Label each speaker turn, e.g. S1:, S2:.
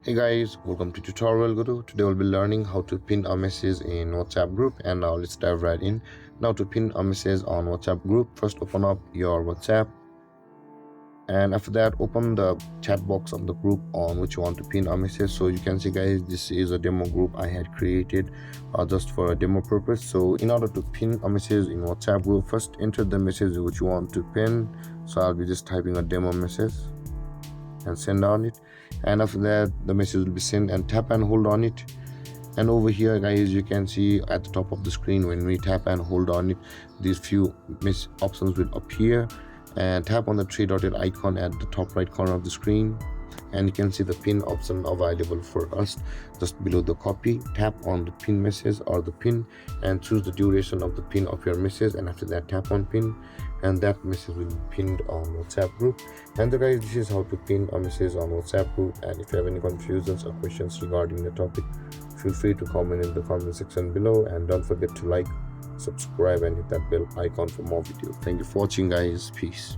S1: Hey guys, welcome to Tutorial Guru. Today we'll be learning how to pin a message in WhatsApp group, and now let's dive right in. Now to pin a message on WhatsApp group, first open up your WhatsApp, and after that open the chat box of the group on which you want to pin a message. So you can see guys, this is a demo group I had created just for a demo purpose. So in order to pin a message in WhatsApp group, first enter the message which you want to pin. So I'll be just typing a demo message and send on it, and after that the message will be sent, and tap and hold on it. And over here guys, you can see at the top of the screen, when we tap and hold on it, these few options will appear, and tap on the three dotted icon at the top right corner of the screen, and you can see the pin option available for us just below the copy. Tap on the pin message or the pin and choose the duration of the pin of your message, and after that tap on pin, and that message will be pinned on WhatsApp group. And guys, this is how to pin a message on WhatsApp group. And if you have any confusions or questions regarding the topic, feel free to comment in the comment section below, and don't forget to like, subscribe and hit that bell icon for more videos. Thank you for watching guys. Peace.